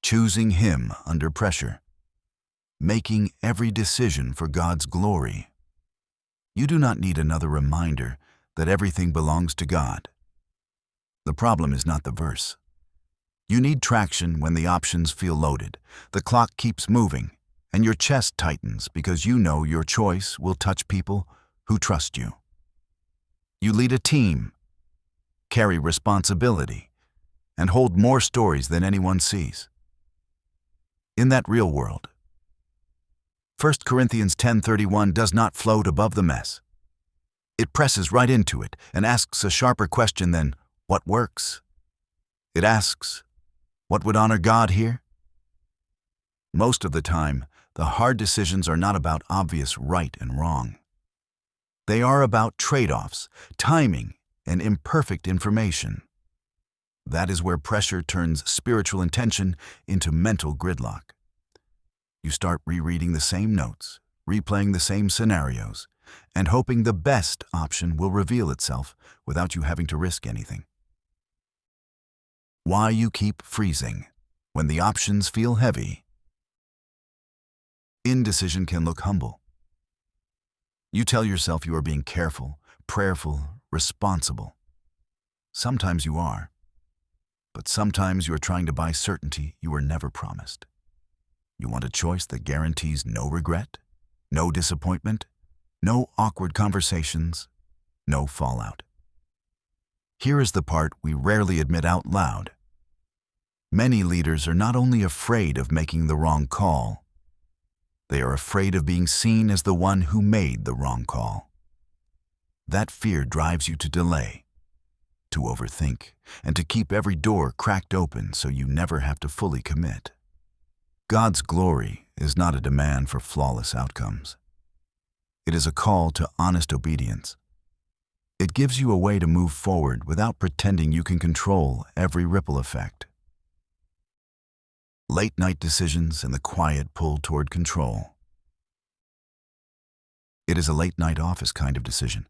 choosing Him under pressure, making every decision for God's glory. You do not need another reminder that everything belongs to God. The problem is not the verse. You need traction when the options feel loaded, the clock keeps moving, and your chest tightens because you know your choice will touch people who trust you. You lead a team, carry responsibility, and hold more stories than anyone sees. In that real world, 1 Corinthians 10:31 does not float above the mess. It presses right into it and asks a sharper question than, what works? It asks, what would honor God here? Most of the time, the hard decisions are not about obvious right and wrong. They are about trade-offs, timing, and imperfect information. That is where pressure turns spiritual intention into mental gridlock. You start rereading the same notes, replaying the same scenarios, and hoping the best option will reveal itself without you having to risk anything. Why you keep freezing when the options feel heavy. Indecision can look humble. You tell yourself you are being careful, prayerful, responsible. Sometimes you are, but sometimes you are trying to buy certainty you were never promised. You want a choice that guarantees no regret, no disappointment, no awkward conversations, no fallout. Here is the part we rarely admit out loud. Many leaders are not only afraid of making the wrong call, they are afraid of being seen as the one who made the wrong call. That fear drives you to delay, to overthink, and to keep every door cracked open so you never have to fully commit. God's glory is not a demand for flawless outcomes. It is a call to honest obedience. It gives you a way to move forward without pretending you can control every ripple effect. Late-night decisions and the quiet pull toward control. It is a late-night office kind of decision.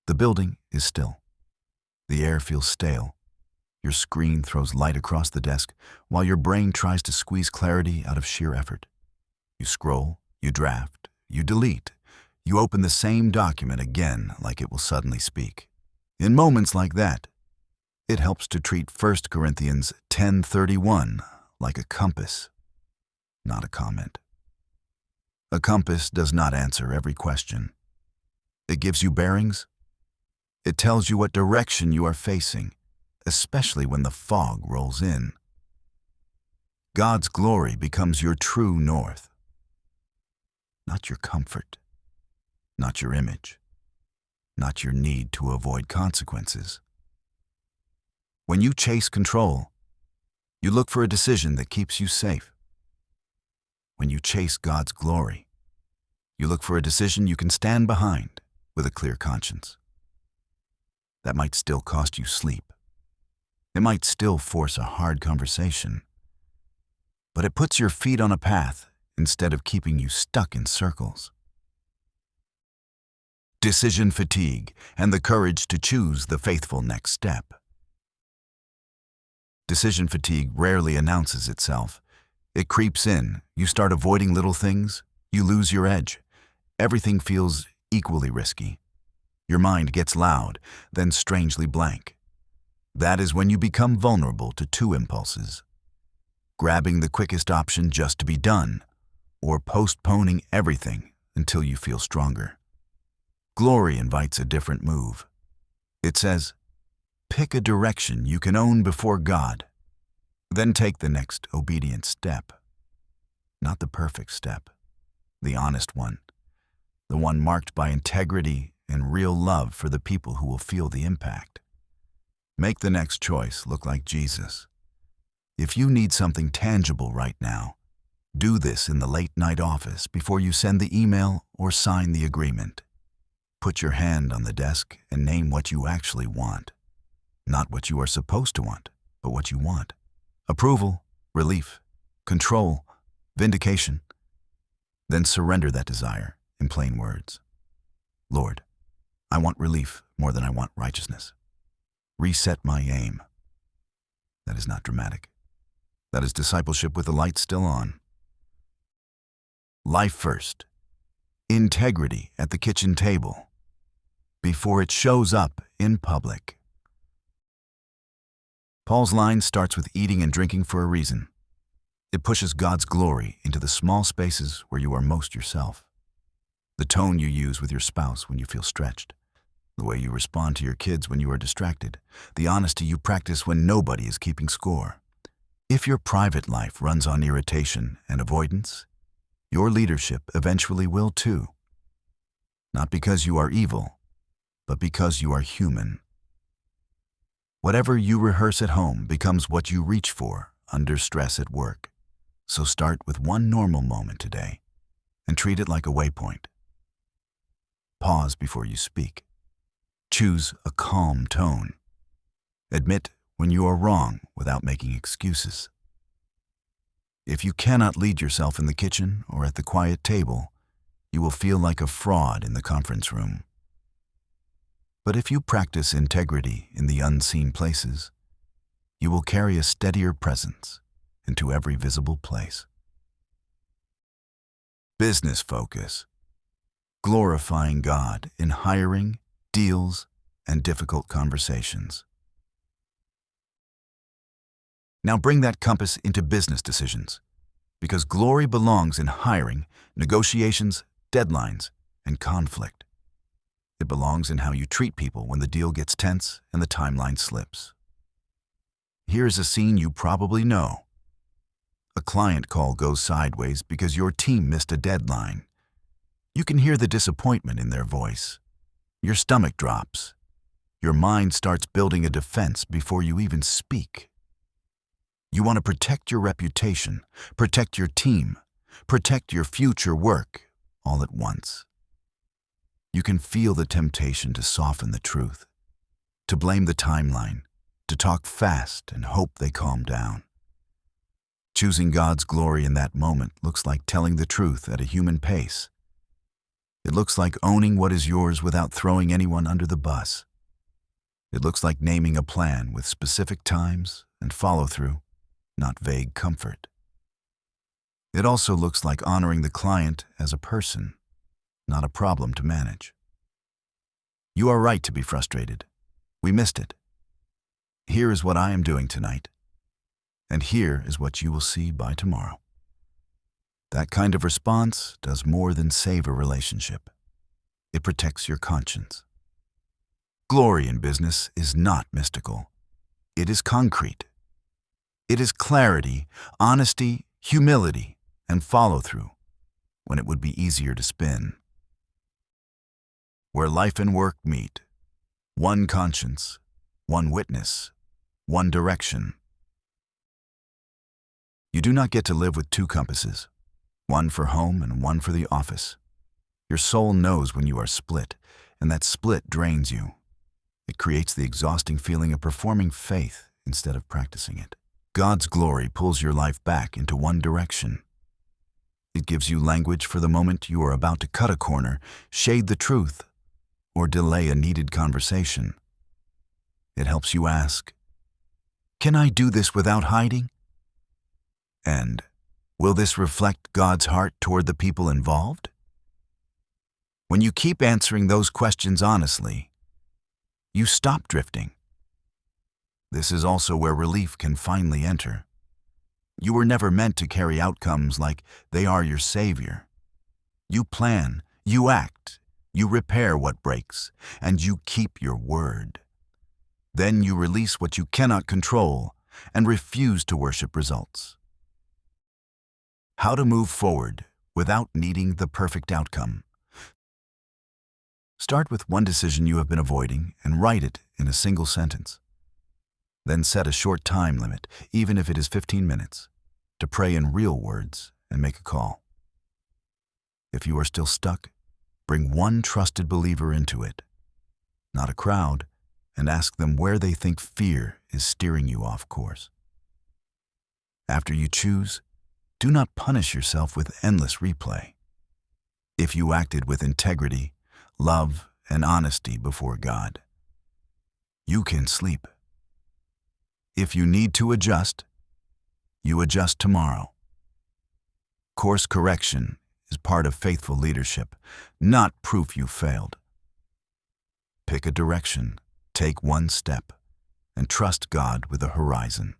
The building is still. The air feels stale. Your screen throws light across the desk while your brain tries to squeeze clarity out of sheer effort. You scroll, you draft, you delete. You open the same document again like it will suddenly speak. In moments like that, it helps to treat 1 Corinthians 10:31 like a compass, not a comment. A compass does not answer every question. It gives you bearings. It tells you what direction you are facing, especially when the fog rolls in. God's glory becomes your true north, not your comfort, not your image, not your need to avoid consequences. When you chase control, you look for a decision that keeps you safe. When you chase God's glory, you look for a decision you can stand behind with a clear conscience. That might still cost you sleep. It might still force a hard conversation. But it puts your feet on a path instead of keeping you stuck in circles. Decision fatigue and the courage to choose the faithful next step. Decision fatigue rarely announces itself. It creeps in. You start avoiding little things. You lose your edge. Everything feels equally risky. Your mind gets loud, then strangely blank. That is when you become vulnerable to two impulses: grabbing the quickest option just to be done, or postponing everything until you feel stronger. Glory invites a different move. It says, pick a direction you can own before God, then take the next obedient step. Not the perfect step, the honest one, the one marked by integrity and real love for the people who will feel the impact. Make the next choice look like Jesus. If you need something tangible right now, do this in the late-night office before you send the email or sign the agreement. Put your hand on the desk and name what you actually want. Not what you are supposed to want, but what you want. Approval, relief, control, vindication. Then surrender that desire in plain words. Lord, I want relief more than I want righteousness. Reset my aim. That is not dramatic. That is discipleship with the light still on. Life first. Integrity at the kitchen table before it shows up in public. Paul's line starts with eating and drinking for a reason. It pushes God's glory into the small spaces where you are most yourself. The tone you use with your spouse when you feel stretched, the way you respond to your kids when you are distracted, the honesty you practice when nobody is keeping score. If your private life runs on irritation and avoidance, your leadership eventually will too. Not because you are evil, but because you are human. Whatever you rehearse at home becomes what you reach for under stress at work. So start with one normal moment today and treat it like a waypoint. Pause before you speak. Choose a calm tone. Admit when you are wrong without making excuses. If you cannot lead yourself in the kitchen or at the quiet table, you will feel like a fraud in the conference room. But if you practice integrity in the unseen places, you will carry a steadier presence into every visible place. Business focus. Glorifying God in hiring, deals, and difficult conversations. Now bring that compass into business decisions, because glory belongs in hiring, negotiations, deadlines, and conflict. It belongs in how you treat people when the deal gets tense and the timeline slips. Here's a scene you probably know. A client call goes sideways because your team missed a deadline. You can hear the disappointment in their voice. Your stomach drops. Your mind starts building a defense before you even speak. You want to protect your reputation, protect your team, protect your future work all at once. You can feel the temptation to soften the truth, to blame the timeline, to talk fast and hope they calm down. Choosing God's glory in that moment looks like telling the truth at a human pace. It looks like owning what is yours without throwing anyone under the bus. It looks like naming a plan with specific times and follow-through, not vague comfort. It also looks like honoring the client as a person, not a problem to manage. You are right to be frustrated. We missed it. Here is what I am doing tonight. And here is what you will see by tomorrow. That kind of response does more than save a relationship. It protects your conscience. Glory in business is not mystical. It is concrete. It is clarity, honesty, humility, and follow-through when it would be easier to spin. Where life and work meet, one conscience, one witness, one direction. You do not get to live with two compasses, one for home and one for the office. Your soul knows when you are split, and that split drains you. It creates the exhausting feeling of performing faith instead of practicing it. God's glory pulls your life back into one direction. It gives you language for the moment you are about to cut a corner, shade the truth, or delay a needed conversation. It helps you ask, "Can I do this without hiding?" And, "Will this reflect God's heart toward the people involved?" When you keep answering those questions honestly, you stop drifting. This is also where relief can finally enter. You were never meant to carry outcomes like they are your savior. You plan, you act, you repair what breaks, and you keep your word. Then you release what you cannot control and refuse to worship results. How to move forward without needing the perfect outcome. Start with one decision you have been avoiding and write it in a single sentence. Then set a short time limit, even if it is 15 minutes, to pray in real words and make a call. If you are still stuck, bring one trusted believer into it, not a crowd, and ask them where they think fear is steering you off course. After you choose, do not punish yourself with endless replay. If you acted with integrity, love, and honesty before God, you can sleep. If you need to adjust, You adjust tomorrow. Course correction is part of faithful leadership, not proof you failed. Pick a direction, take one step, and trust God with the horizon.